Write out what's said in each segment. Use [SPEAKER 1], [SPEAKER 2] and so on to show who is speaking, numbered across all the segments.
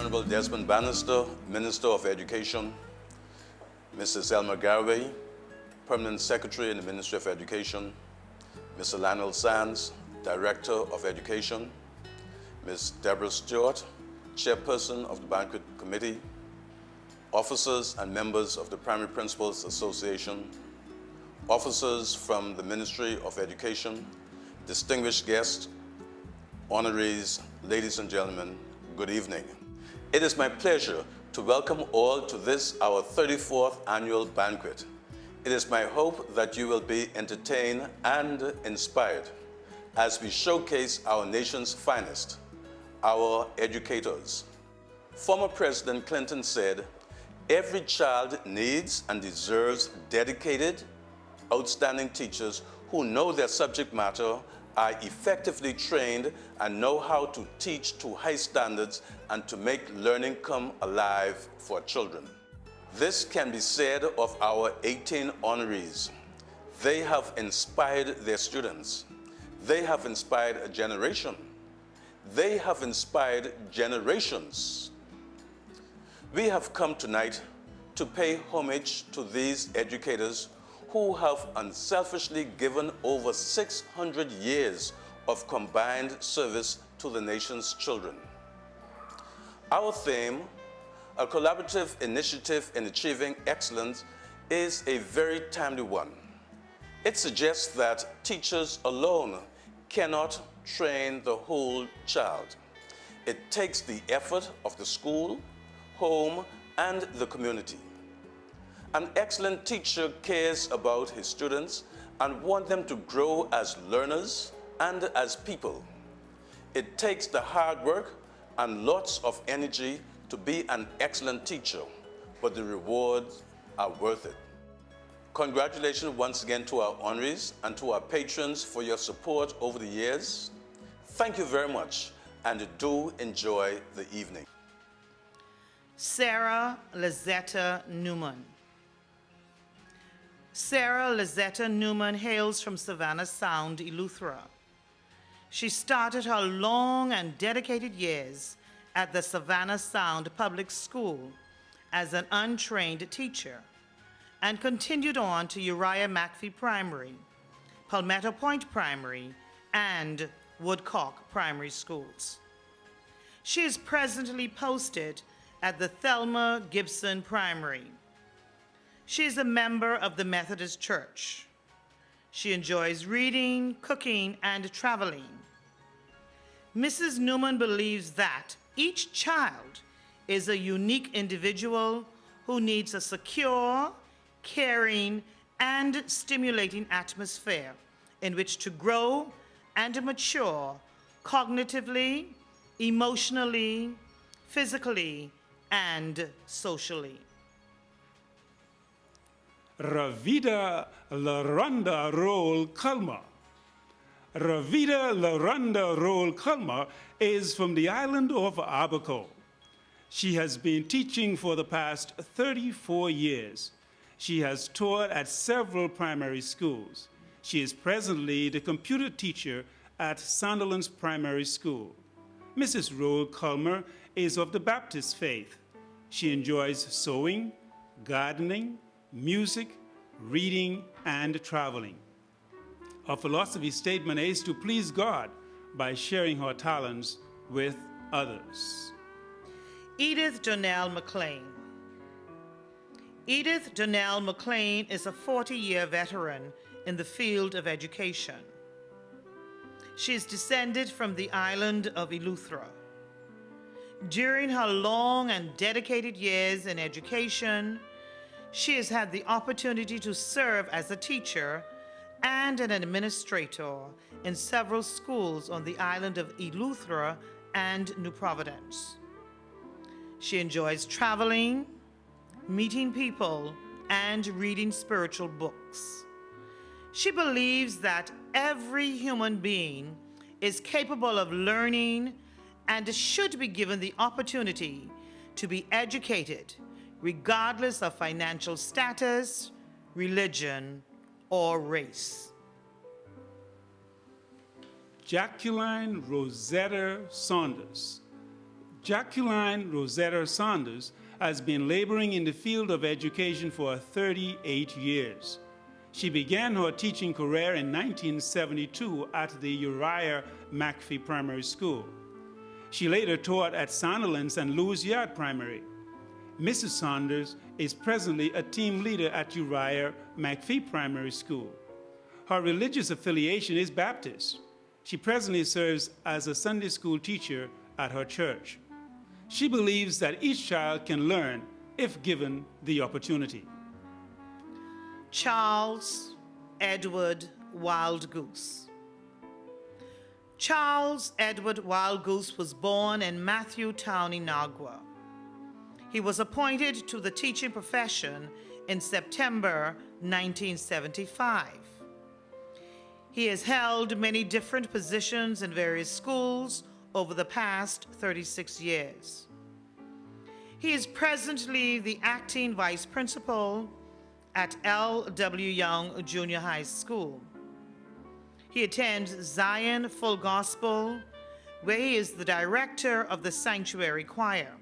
[SPEAKER 1] Honorable Desmond Bannister, Minister of Education, Mrs. Elmer Garvey, Permanent Secretary in the Ministry of Education, Mr. Lionel Sands, Director of Education, Ms. Deborah Stewart, Chairperson of the Banquet Committee, officers and members of the Primary Principals Association, officers from the Ministry of Education, distinguished guests, honorees, ladies and gentlemen, good evening. It is my pleasure to welcome all to this, our 34th annual banquet. It is my hope that you will be entertained and inspired as we showcase our nation's finest, our educators. Former President Clinton said, "Every child needs and deserves dedicated, outstanding teachers who know their subject matter, are effectively trained, and know how to teach to high standards and to make learning come alive for children." This can be said of our 18 honorees. They have inspired their students. They have inspired a generation. They have inspired generations. We have come tonight to pay homage to these educators who have unselfishly given over 600 years of combined service to the nation's children. Our theme, a collaborative initiative in achieving excellence, is a very timely one. It suggests that teachers alone cannot train the whole child. It takes the effort of the school, home, and the community. An excellent teacher cares about his students and wants them to grow as learners and as people. It takes the hard work and lots of energy to be an excellent teacher, but the rewards are worth it. Congratulations once again to our honorees and to our patrons for your support over the years. Thank you very much, and do enjoy the evening.
[SPEAKER 2] Sarah Lizetta Newman. Sarah Lizetta Newman hails from Savannah Sound, Eleuthera. She started her long and dedicated years at the Savannah Sound Public School as an untrained teacher and continued on to Uriah McPhee Primary, Palmetto Point Primary, and Woodcock Primary Schools. She is presently posted at the Thelma Gibson Primary. She is a member of the Methodist Church. She enjoys reading, cooking, and traveling. Mrs. Newman believes that each child is a unique individual who needs a secure, caring, and stimulating atmosphere in which to grow and mature cognitively, emotionally, physically, and socially.
[SPEAKER 3] Ravida Laranda Roll Kalma. Ravida Laranda Roll Kalma is from the island of Abaco. She has been teaching for the past 34 years. She has taught at several primary schools. She is presently the computer teacher at Sunderland's Primary School. Mrs. Roll Kalmer is of the Baptist faith. She enjoys sewing, gardening, music, reading, and traveling. Her philosophy statement is to please God by sharing her talents with others.
[SPEAKER 2] Edith Donnell McLean. Edith Donnell McLean is a 40-year veteran in the field of education. She is descended from the island of Eleuthera. During her long and dedicated years in education, she has had the opportunity to serve as a teacher and an administrator in several schools on the island of Eleuthera and New Providence. She enjoys traveling, meeting people, and reading spiritual books. She believes that every human being is capable of learning and should be given the opportunity to be educated, regardless of financial status, religion, or race.
[SPEAKER 3] Jacqueline Rosetta Saunders. Jacqueline Rosetta Saunders has been laboring in the field of education for 38 years. She began her teaching career in 1972 at the Uriah McPhee Primary School. She later taught at Sandilands and Lewis Yard Primary. Mrs. Saunders is presently a team leader at Uriah McPhee Primary School. Her religious affiliation is Baptist. She presently serves as a Sunday school teacher at her church. She believes that each child can learn if given the opportunity.
[SPEAKER 2] Charles Edward Wildgoose. Charles Edward Wildgoose was born in Matthewtown, Inagua. He was appointed to the teaching profession in September 1975. He has held many different positions in various schools over the past 36 years. He is presently the acting vice principal at L.W. Young Junior High School. He attends Zion Full Gospel, where he is the director of the Sanctuary Choir.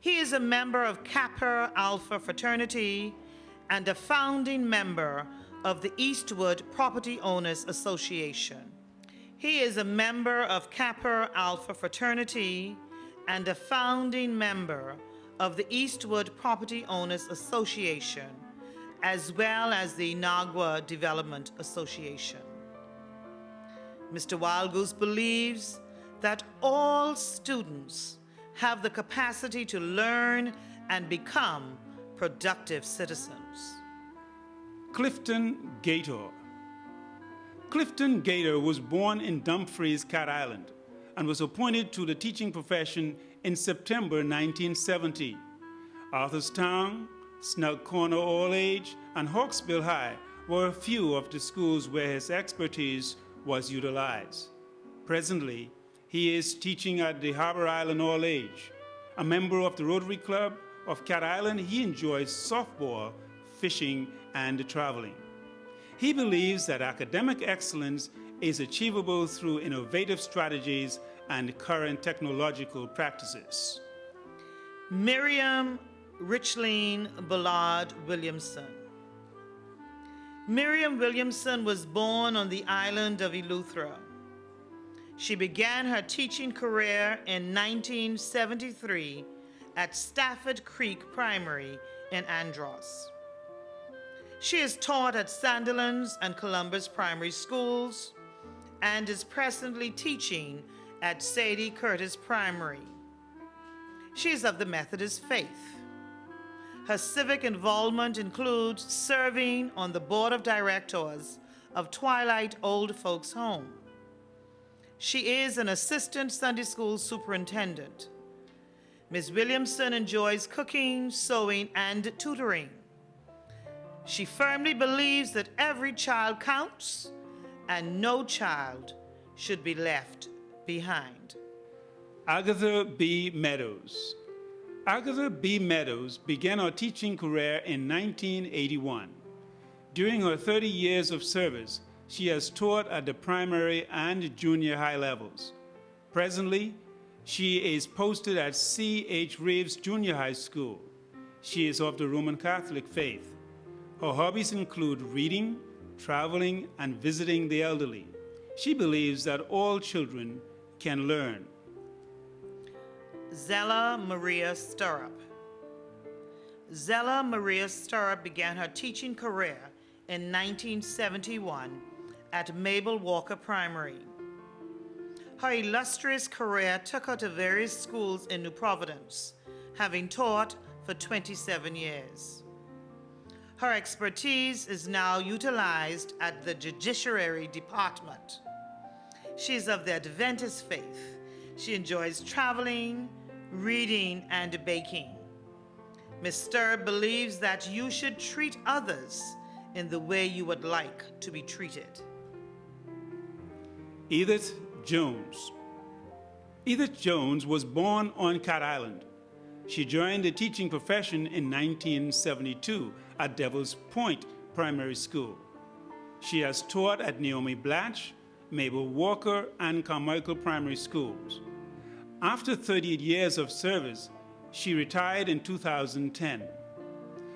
[SPEAKER 2] He is a member of Kappa Alpha Fraternity and a founding member of the Eastwood Property Owners Association. He is a member of Kappa Alpha Fraternity and a founding member of the Eastwood Property Owners Association, as well as the Inagua Development Association. Mr. Wildgoose believes that all students have the capacity to learn and become productive citizens.
[SPEAKER 3] Clifton Gator. Clifton Gator was born in Dumfries, Cat Island, and was appointed to the teaching profession in September 1970. Arthurstown, Snug Corner All Age, and Hawksbill High were a few of the schools where his expertise was utilized. Presently, he is teaching at the Harbor Island All Age. A member of the Rotary Club of Cat Island, he enjoys softball, fishing, and traveling. He believes that academic excellence is achievable through innovative strategies and current technological practices.
[SPEAKER 2] Miriam Richleen Bullard Williamson. Miriam Williamson was born on the island of Eleuthera. She began her teaching career in 1973 at Stafford Creek Primary in Andros. She is taught at Sandilands and Columbus Primary Schools and is presently teaching at Sadie Curtis Primary. She is of the Methodist faith. Her civic involvement includes serving on the board of directors of Twilight Old Folks Home. She is an assistant Sunday school superintendent. Ms. Williamson enjoys cooking, sewing, and tutoring. She firmly believes that every child counts and no child should be left behind.
[SPEAKER 3] Agatha B. Meadows. Agatha B. Meadows began her teaching career in 1981. During her 30 years of service, she has taught at the primary and junior high levels. Presently, she is posted at C.H. Reeves Junior High School. She is of the Roman Catholic faith. Her hobbies include reading, traveling, and visiting the elderly. She believes that all children can learn.
[SPEAKER 2] Zella Maria Stirrup. Zella Maria Stirrup began her teaching career in 1971 at Mabel Walker Primary. Her illustrious career took her to various schools in New Providence, having taught for 27 years. Her expertise is now utilized at the Judiciary Department. She is of the Adventist faith. She enjoys traveling, reading, and baking. Ms. Stirrup believes that you should treat others in the way you would like to be treated.
[SPEAKER 3] Edith Jones. Edith Jones was born on Cat Island. She joined the teaching profession in 1972 at Devil's Point Primary School. She has taught at Naomi Blatch, Mabel Walker, and Carmichael Primary Schools. After 38 years of service, she retired in 2010.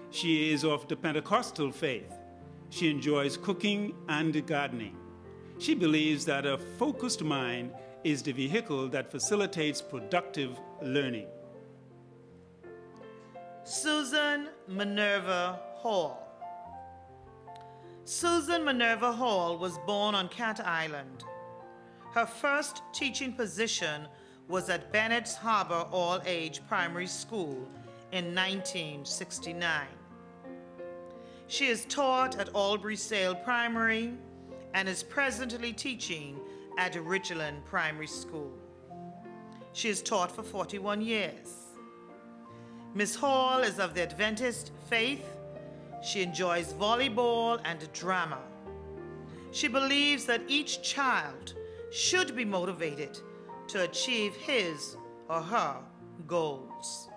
[SPEAKER 3] She is of the Pentecostal faith. She enjoys cooking and gardening. She believes that a focused mind is the vehicle that facilitates productive learning.
[SPEAKER 2] Susan Minerva Hall. Susan Minerva Hall was born on Cat Island. Her first teaching position was at Bennett's Harbor All-Age Primary School in 1969. She is taught at Albury Sale Primary and is presently teaching at Richland Primary School. She has taught for 41 years. Ms. Hall is of the Adventist faith. She enjoys volleyball and drama. She believes that each child should be motivated to achieve his or her goals.